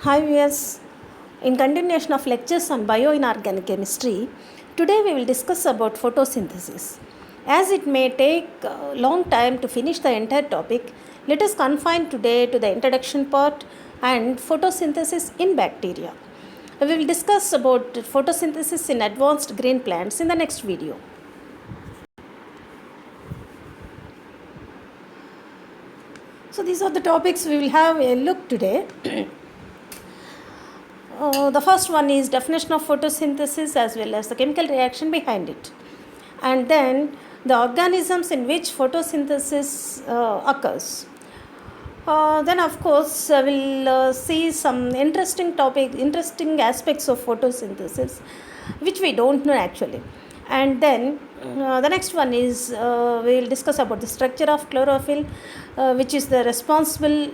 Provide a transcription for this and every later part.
Hi viewers, in continuation of lectures on bioinorganic chemistry, today we will discuss about photosynthesis. As it may take a long time to finish the entire topic, let us confine today to the introduction part and photosynthesis in bacteria. We will discuss about photosynthesis in advanced green plants in the next video. So these are the topics we will have a look today. The first one is definition of photosynthesis as well as the chemical reaction behind it, and then the organisms in which photosynthesis occurs. Then of course we'll see some interesting aspects of photosynthesis which we don't know actually. And then the next one is we'll discuss about the structure of chlorophyll, which is the responsible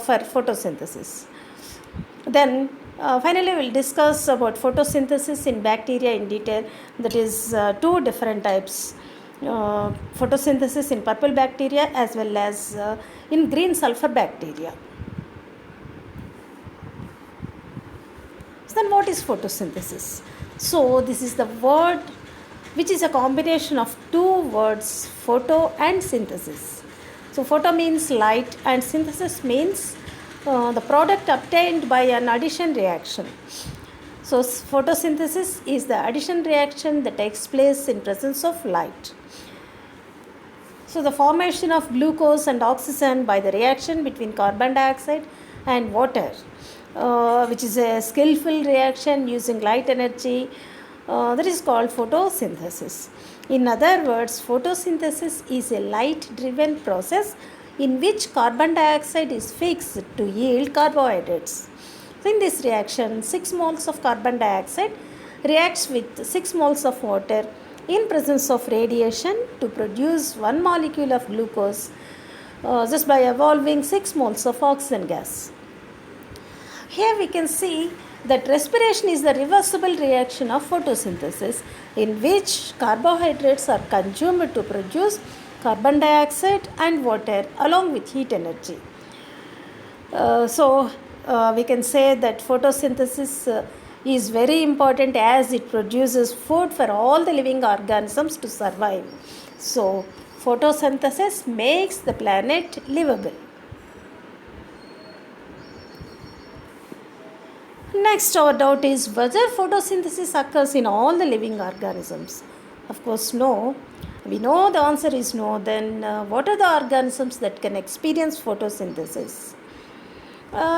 for photosynthesis. Then finally we'll discuss about photosynthesis in bacteria in detail, that is two different types. Photosynthesis in purple bacteria as well as in green sulfur bacteria. So then what is photosynthesis? So this is the word which is a combination of two words, photo and synthesis. So photo means light and synthesis means the product obtained by an addition reaction. So photosynthesis is the addition reaction that takes place in presence of light. So the formation of glucose and oxygen by the reaction between carbon dioxide and water, which is a skillful reaction using light energy, that is called photosynthesis. In other words, photosynthesis is a light driven process in which carbon dioxide is fixed to yield carbohydrates. So in this reaction, 6 moles of carbon dioxide reacts with 6 moles of water in presence of radiation to produce 1 molecule of glucose just by evolving 6 moles of oxygen gas. Here we can see that respiration is the reversible reaction of photosynthesis in which carbohydrates are consumed to produce carbon dioxide and water along with heat energy. So we can say that photosynthesis is very important as it produces food for all the living organisms to survive. So photosynthesis makes the planet livable. Next, our doubt is whether photosynthesis occurs in all the living organisms. Of course, no. We know the answer is no. Then what are the organisms that can experience photosynthesis?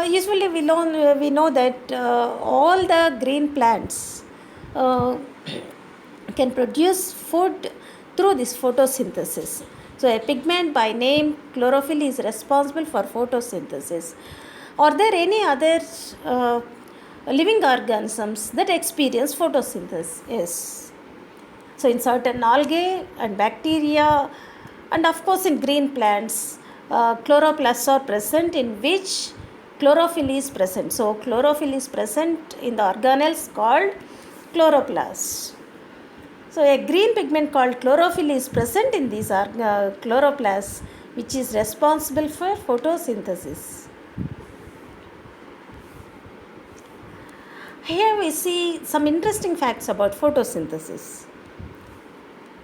Usually we know that all the green plants can produce food through this photosynthesis. So a pigment by name chlorophyll is responsible for photosynthesis. Are there any other living organisms that experience photosynthesis? Yes. So in certain algae and bacteria and of course in green plants, chloroplasts are present in which chlorophyll is present. So chlorophyll is present in the organelles called chloroplasts. So a green pigment called chlorophyll is present in these chloroplasts, which is responsible for photosynthesis. Here we see some interesting facts about photosynthesis.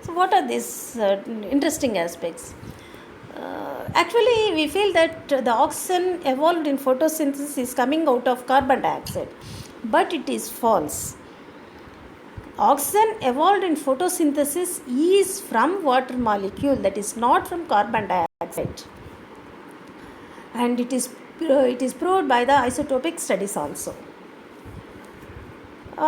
So what are these interesting aspects? Actually, we feel that the oxygen evolved in photosynthesis is coming out of carbon dioxide, but it is false. Oxygen evolved in photosynthesis is from water molecule, that is not from carbon dioxide, and it is proved by the isotopic studies also.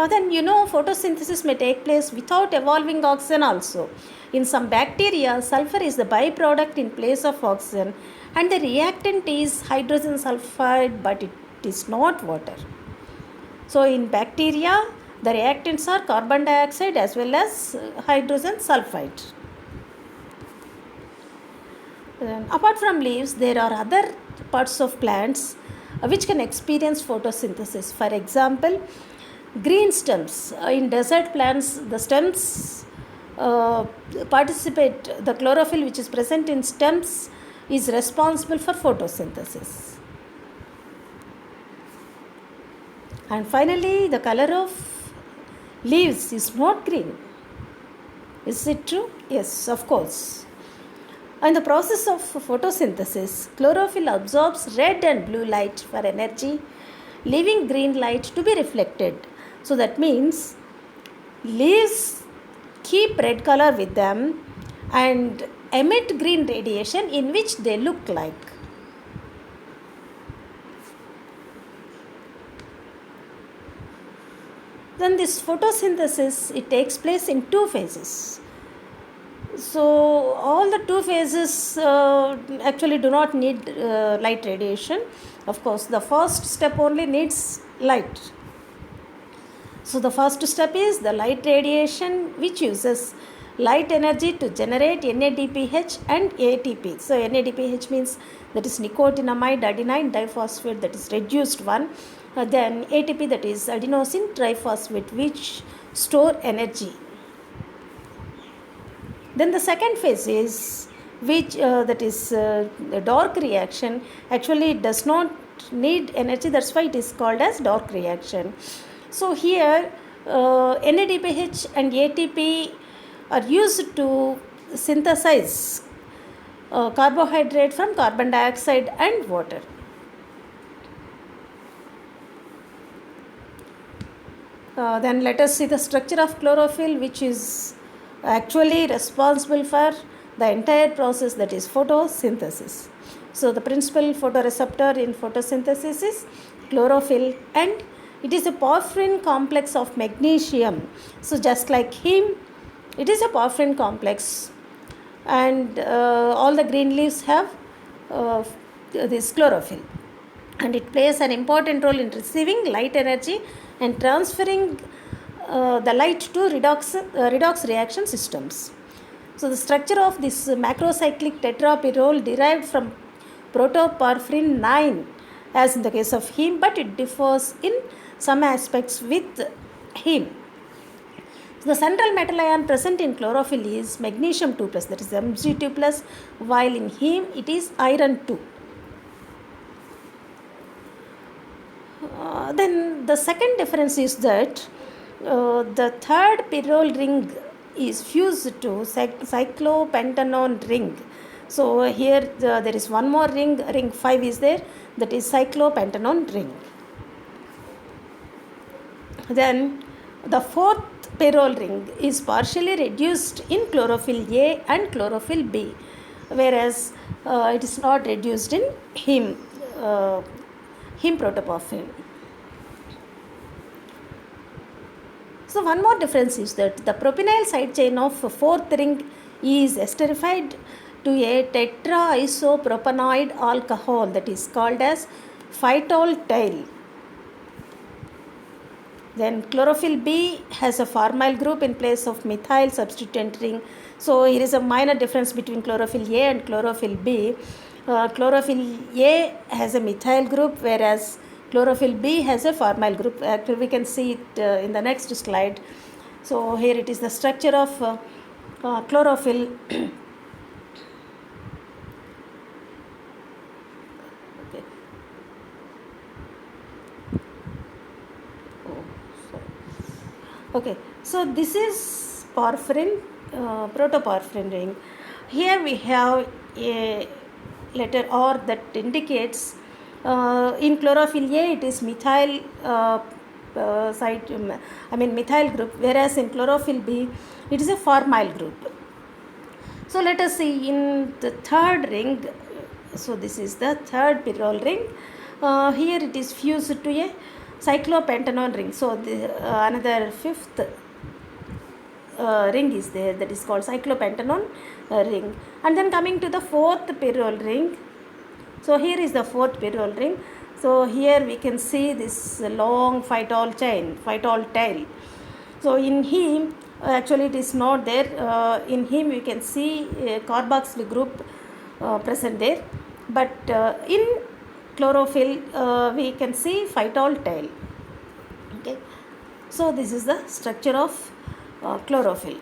Then photosynthesis may take place without evolving oxygen also. In some bacteria, sulfur is the byproduct in place of oxygen and the reactant is hydrogen sulfide, but it is not water. So in bacteria, the reactants are carbon dioxide as well as hydrogen sulfide. Apart from leaves, there are other parts of plants which can experience photosynthesis. For example, green stems. In desert plants, the stems participate, the chlorophyll which is present in stems is responsible for photosynthesis. And finally, the color of leaves is not green. Is it true? Yes, of course. In the process of photosynthesis, chlorophyll absorbs red and blue light for energy, leaving green light to be reflected. So that means leaves keep red color with them and emit green radiation in which they look like. Then this photosynthesis, it takes place in two phases. So all the two phases actually do not need light radiation. Of course, the first step only needs light. So the first step is the light radiation, which uses light energy to generate NADPH and ATP. So NADPH means that is nicotinamide adenine diphosphate, that is reduced one. Then ATP, that is adenosine triphosphate, which store energy. Then the second phase is which that is the dark reaction. Actually it does not need energy, that's why it is called as dark reaction. So here NADPH and ATP are used to synthesize carbohydrate from carbon dioxide and water. Then let us see the structure of chlorophyll, which is actually responsible for the entire process, that is photosynthesis. So the principal photoreceptor in photosynthesis is chlorophyll, and it is a porphyrin complex of magnesium. So just like heme, it is a porphyrin complex, and all the green leaves have this chlorophyll, and it plays an important role in receiving light energy and transferring the light to redox reaction systems. So the structure of this macrocyclic tetrapyrrole derived from protoporphyrin 9 as in the case of heme, but it differs in some aspects with heme. So the central metal ion present in chlorophyll is magnesium 2+, that is Mg2+, while in heme it is iron 2. Then the second difference is that the third pyrrole ring is fused to cyclopentanone ring. So here there is one more ring, ring 5 is there, that is cyclopentanone ring. Then the fourth pyrrole ring is partially reduced in chlorophyll A and chlorophyll B, whereas it is not reduced in heme protoporphyrin. So one more difference is that the propynyl side chain of fourth ring is esterified to a tetraisopropanoid alcohol, that is called as phytol tail. Then chlorophyll B has a formyl group in place of methyl substituent ring. So here is a minor difference between chlorophyll A and chlorophyll B. Chlorophyll A has a methyl group, whereas chlorophyll B has a formyl group. Actually, we can see it in the next slide. So here it is the structure of chlorophyll. Okay, so this is porphyrin, protoporphyrin ring. Here we have a letter R that indicates in chlorophyll A it is methyl methyl group, whereas in chlorophyll B it is a formyl group. So let us see in the third ring. So this is the third pyrrole ring. Here it is fused to a cyclopentanone ring. So another fifth ring is there, that is called cyclopentanone ring. And then coming to the fourth pyrrole ring. So here is the fourth pyrrole ring. So here we can see this long phytol tail. So in heme, actually it is not there. In heme we can see a carboxyl group present there, but in chlorophyll we can see phytol tail. Okay, so this is the structure of chlorophyll.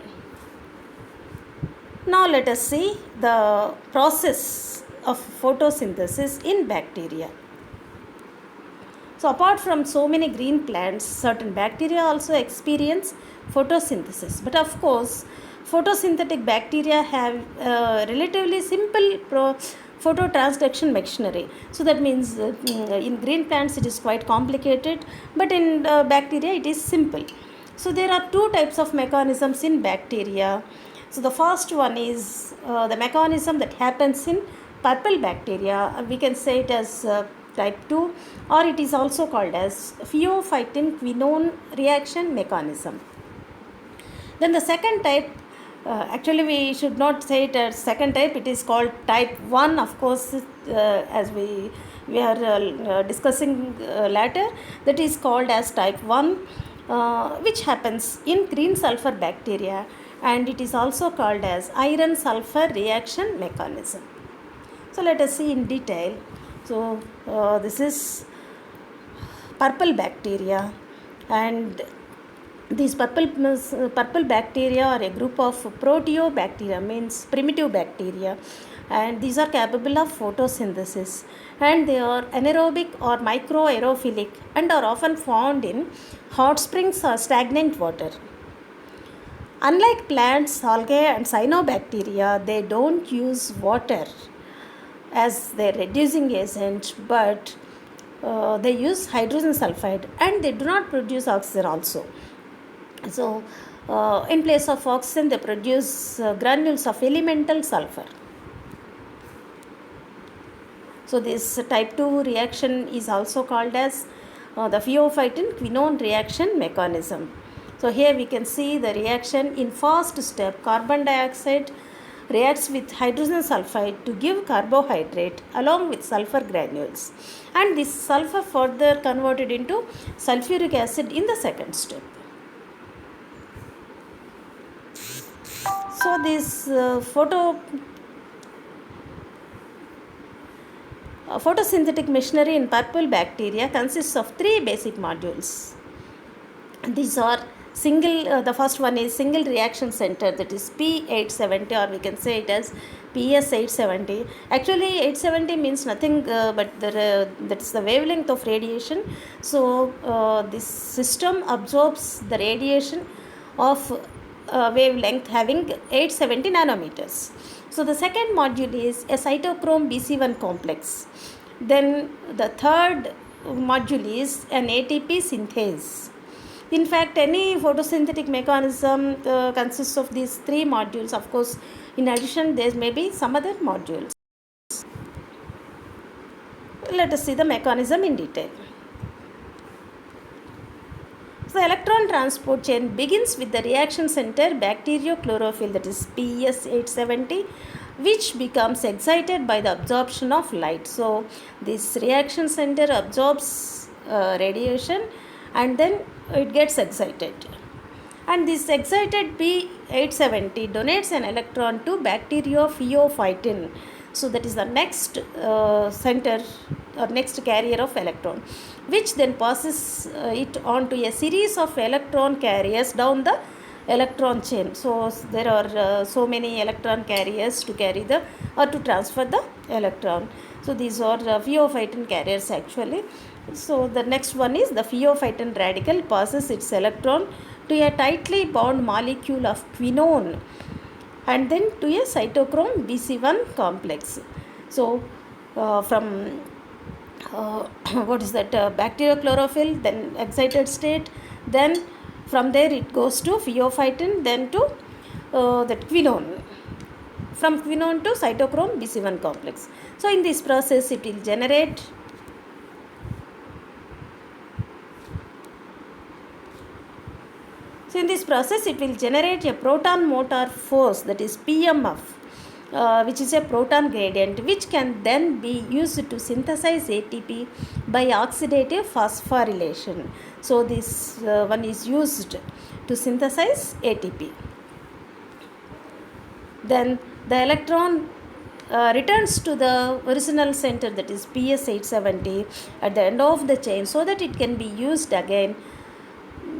Now let us see the process of photosynthesis in bacteria. So apart from so many green plants, certain bacteria also experience photosynthesis. But of course, photosynthetic bacteria have relatively simple phototransduction machinery. So that means in green plants it is quite complicated, but in bacteria it is simple. So there are two types of mechanisms in bacteria. So the first one is the mechanism that happens in purple bacteria. We can say it as type 2, or it is also called as pheophytin quinone reaction mechanism. Then the second type, actually we should not say it as second type, it is called type 1, of course, as we are discussing later, that is called as type 1, which happens in green sulfur bacteria, and it is also called as iron sulfur reaction mechanism. So let us see in detail. So this is purple bacteria, and these purple bacteria are a group of proteobacteria, means primitive bacteria, and these are capable of photosynthesis, and they are anaerobic or microaerophilic and are often found in hot springs or stagnant water. Unlike plants, algae and cyanobacteria, they don't use water as their reducing agent, but they use hydrogen sulfide, and they do not produce oxygen also. So in place of oxygen they produce granules of elemental sulfur. So this type 2 reaction is also called as the pheophytin quinone reaction mechanism. So here we can see the reaction. In first step, carbon dioxide reacts with hydrogen sulfide to give carbohydrate along with sulfur granules, and this sulfur further converted into sulfuric acid in the second step. So this photosynthetic machinery in purple bacteria consists of three basic modules. These are the first one is single reaction center, that is P870, or we can say it as PS870. Actually 870 means nothing but that's the wavelength of radiation. So this system absorbs the radiation of wavelength having 870 nanometers. So the second module is a cytochrome BC1 complex. Then the third module is an ATP synthase. In fact, any photosynthetic mechanism consists of these three modules. Of course, in addition, there may be some other modules. Let us see the mechanism in detail. So the electron transport chain begins with the reaction center bacteriochlorophyll, that is PS870, which becomes excited by the absorption of light. So this reaction center absorbs radiation, and then it gets excited, and this excited P870 donates an electron to bacteriophyophytin. So that is the next center or next carrier of electron, which then passes it on to a series of electron carriers down the electron chain. So there are so many electron carriers to carry to transfer the electron. So these are pheophytin carriers actually. So the next one is the pheophytin radical passes its electron to a tightly bound molecule of quinone, and then to a cytochrome BC1 complex. So from what is that bacteriochlorophyll, then excited state, then from there it goes to pheophytin, then to that quinone, from quinone to cytochrome BC1 complex. So in this process it will generate So in this process it will generate a proton motor force, that is PMF, which is a proton gradient, which can then be used to synthesize ATP by oxidative phosphorylation. So this one is used to synthesize ATP. Then the electron returns to the original center, that is PS870, at the end of the chain, so that it can be used again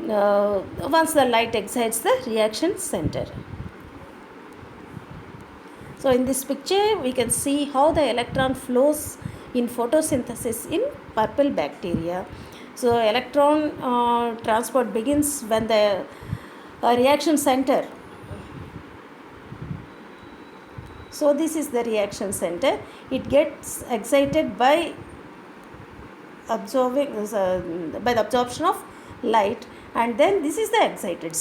once the light excites the reaction center. So in this picture we can see how the electron flows in photosynthesis in purple bacteria, So electron transport begins when the reaction center. So this is the reaction center. It gets excited by by the absorption of light, and then this is the excited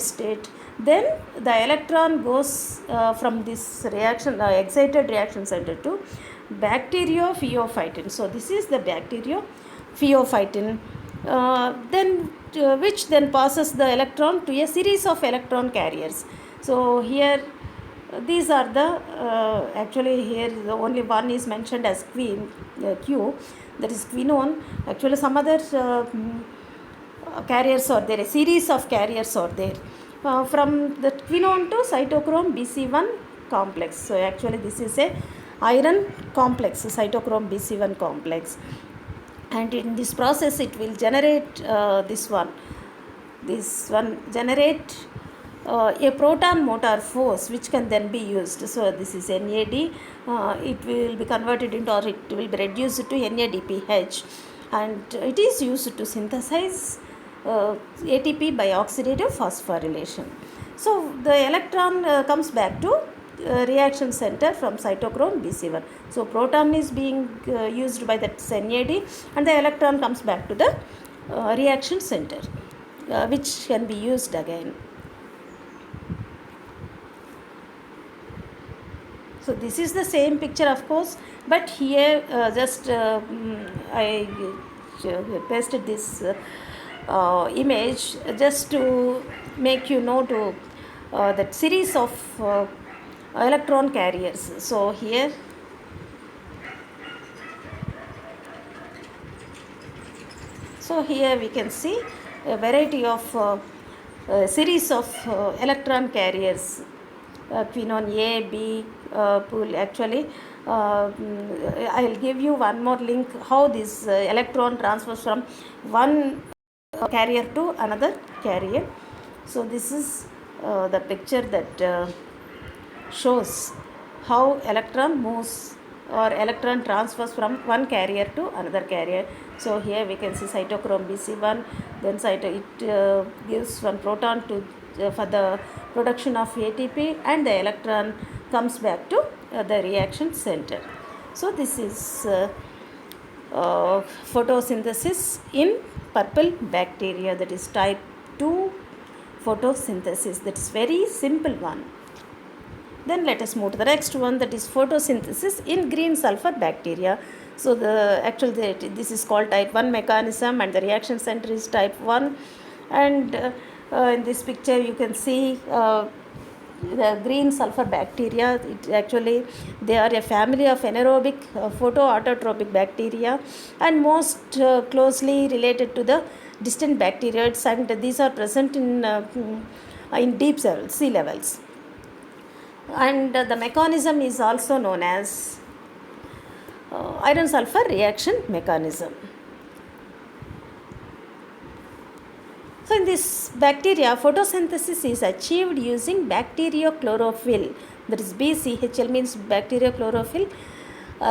state. Then the electron goes from this reaction excited reaction center to bacteriophyophytin. So this is the bacteriophyophytin, which then passes the electron to a series of electron carriers. So here these are the actually here the only one is mentioned as Q, that is quinone. Actually some other carriers are there, a series of carriers are there from the quinone to cytochrome BC1 complex. So actually this is a iron complex, cytochrome BC1 complex, and in this process it will generate this one generate a proton motor force which can then be used. So this is NAD, it will be converted into, or it will be reduced to NADPH, and it is used to synthesize ATP by oxidative phosphorylation. So the electron comes back to reaction center from cytochrome BC1. So proton is being used by that NAD, and the electron comes back to the reaction center, which can be used again. So this is the same picture, of course, but here I pasted this image just to make you know to that series of electron carriers. So here we can see a variety of series of electron carriers, quinone A, B, pool. Actually I will give you one more link how this electron transfers from one carrier to another carrier. So this is the picture that shows how electron moves or electron transfers from one carrier to another carrier. So here we can see cytochrome BC1, then it gives one proton to for the production of ATP, and the electron comes back to the reaction center. So this is photosynthesis in purple bacteria, that is type 2 photosynthesis. That is very simple one. Then let us move to the next one, that is photosynthesis in green sulfur bacteria. So this is called type 1 mechanism, and the reaction center is type 1. And in this picture you can see the green sulfur bacteria. They are a family of anaerobic photoautotropic bacteria, and most closely related to the distant bacterioids, and these are present in deep sea levels. And the mechanism is also known as iron sulfur reaction mechanism. So in this bacteria, photosynthesis is achieved using bacteriochlorophyll, that is BCHL means bacteriochlorophyll,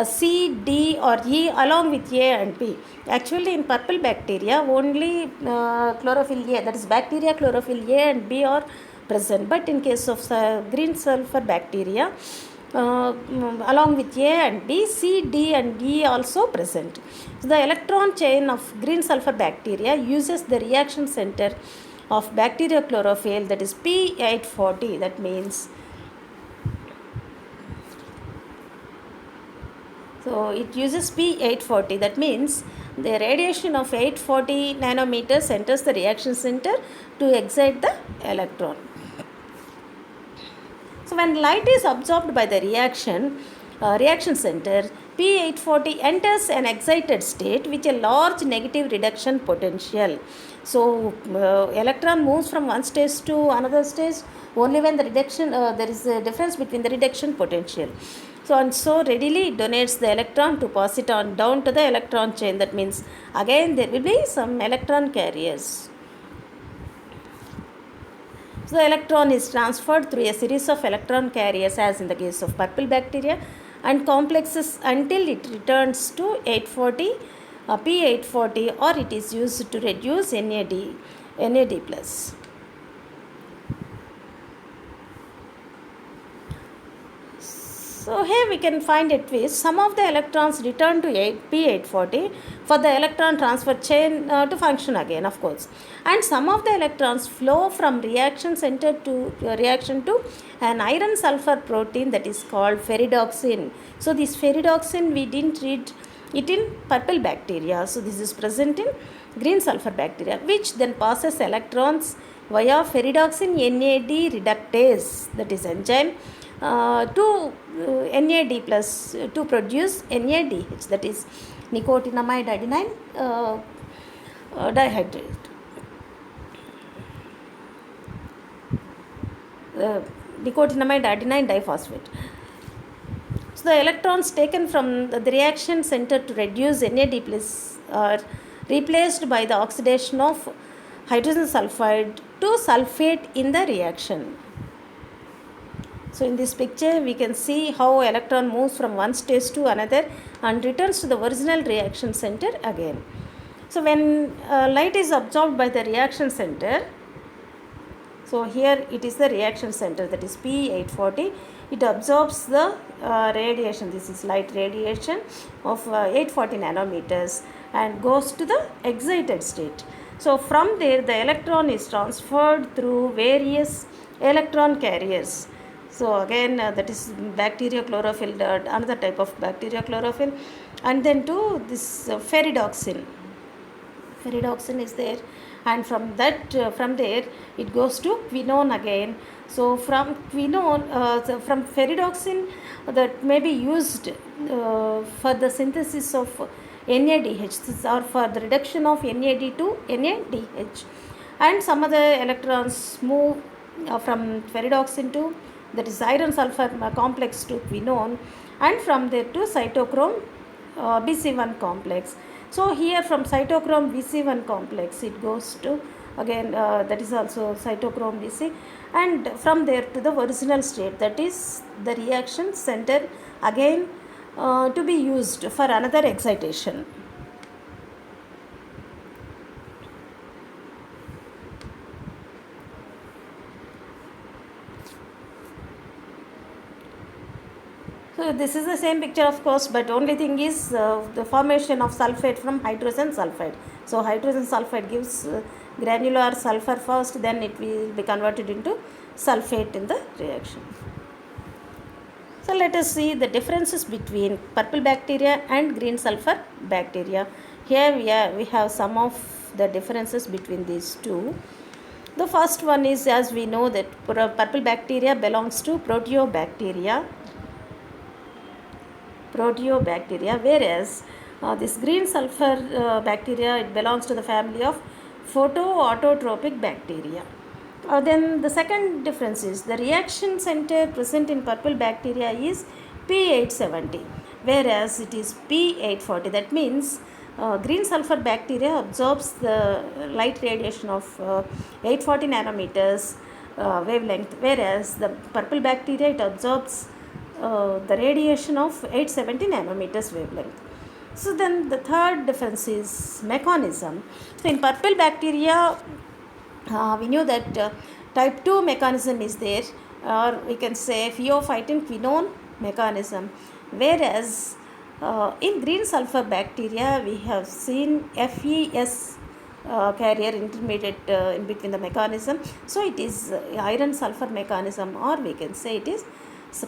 C, D or E along with A and B. Actually in purple bacteria only chlorophyll A, that is bacteria chlorophyll A and B are present, but in case of green sulfur bacteria, along with A and B, C, D and E also present. So the electron chain of green sulfur bacteria uses the reaction center of bacteriochlorophyll, that is P840. That means so it uses P840. That means the radiation of 840 nanometers enters the reaction center to excite the electron. So when light is absorbed by the reaction center, P840 enters an excited state with a large negative reduction potential. So electron moves from one stage to another stage only when the reduction there is a difference between the reduction potential. So readily it donates the electron to pass it on down to the electron chain. That means again there will be some electron carriers. So the electron is transferred through a series of electron carriers, as in the case of purple bacteria, and complexes until it returns to 840 P840, or it is used to reduce NAD plus. So here we can find a twist. Some of the electrons return to P840 for the electron transfer chain to function again, of course. And some of the electrons flow from reaction center to reaction to an iron sulfur protein that is called ferredoxin. So this ferredoxin, we didn't read it in purple bacteria. So this is present in green sulfur bacteria, which then passes electrons via ferredoxin NAD reductase, that is enzyme, to NAD plus to produce NADH, that is nicotinamide adenine dihydrate. Nicotinamide adenine diphosphate. So the electrons taken from the reaction center to reduce NAD plus are replaced by the oxidation of hydrogen sulfide to sulfate in the reaction. So in this picture we can see how electron moves from one stage to another and returns to the original reaction center again. So when light is absorbed by the reaction center, so here it is the reaction center, that is P840. It absorbs the radiation, this is light radiation of 840 nanometers, and goes to the excited state. So from there the electron is transferred through various electron carriers. So again that is bacteria chlorophyll, another type of bacteria chlorophyll, and then to this ferredoxin. Ferredoxin is there, and from there it goes to quinone again. So from quinone, from ferredoxin, that may be used for the synthesis of NADH, or for the reduction of NAD to NADH, and some other electrons move from ferredoxin to, that is iron sulfur complex, to quinone, and from there to cytochrome BC1 complex. So here from cytochrome BC1 complex it goes to again that is also cytochrome BC, and from there to the original state, that is the reaction center again to be used for another excitation. So this is the same picture, of course, but only thing is the formation of sulfate from hydrogen sulfide. So hydrogen sulfide gives granular sulfur first, then it will be converted into sulfate in the reaction. So let us see the differences between purple bacteria and green sulfur bacteria. Here we have some of the differences between these two. The first one is, as we know, that purple bacteria belongs to proteobacteria, whereas this green sulfur bacteria, it belongs to the family of photoautotropic bacteria. Then the second difference is the reaction center present in purple bacteria is P870, whereas it is P840. That means green sulfur bacteria absorbs the light radiation of 840 nanometers wavelength, whereas the purple bacteria, it absorbs the radiation of 870 nanometers wavelength. So then the third difference is mechanism. So in purple bacteria, we knew that type 2 mechanism is there, or we can say pheophytin quinone mechanism, whereas in green sulfur bacteria we have seen FES carrier intermediate in between the mechanism. So it is iron sulfur mechanism, or we can say it is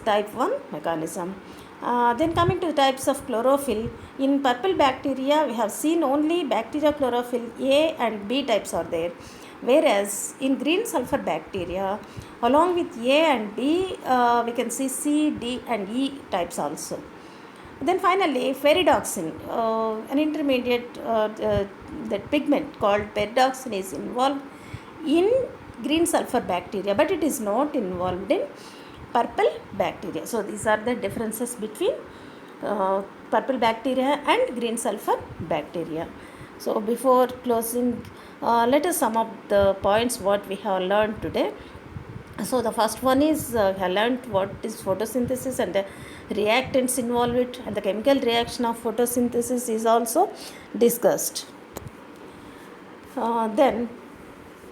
type 1 mechanism. Then coming to the types of chlorophyll, in purple bacteria we have seen only bacteria chlorophyll A and B types are there, whereas in green sulfur bacteria along with A and B we can see C, D and E types also. Then finally ferredoxin, an intermediate that pigment called peridoxin is involved in green sulfur bacteria, but it is not involved in purple bacteria. So these are the differences between purple bacteria and green sulfur bacteria. So before closing, let us sum up the points what we have learned today. So the first one is I learned what is photosynthesis and reactants involved and the chemical reaction of photosynthesis is also discussed. Then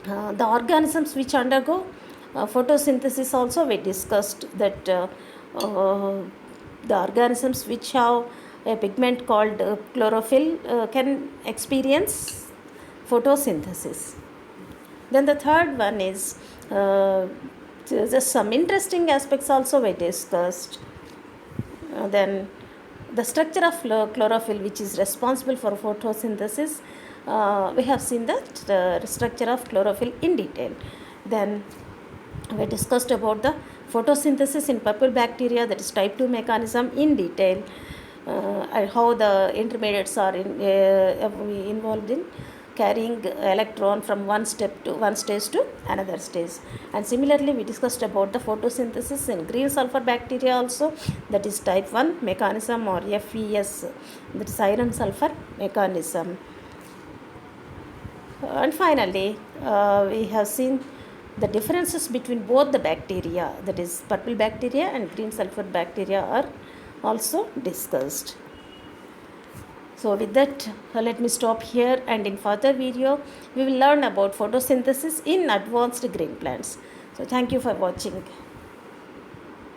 the organisms which undergo photosynthesis also we discussed that the organisms which have a pigment called chlorophyll can experience photosynthesis. Then the third one is just some interesting aspects also we discussed. Then the structure of chlorophyll which is responsible for photosynthesis, we have seen the structure of chlorophyll in detail. Then we discussed about the photosynthesis in purple bacteria, that is type 2 mechanism in detail, and how the intermediates are involved in carrying electron from one stage to another stage. And similarly we discussed about the photosynthesis in green sulfur bacteria also, that is type 1 mechanism or FES, that is iron sulfur mechanism. And finally we have seen the differences between both the bacteria, that is purple bacteria and green sulfur bacteria, are also discussed. So with that, let me stop here, and in further video we will learn about photosynthesis in advanced green plants. So thank you for watching.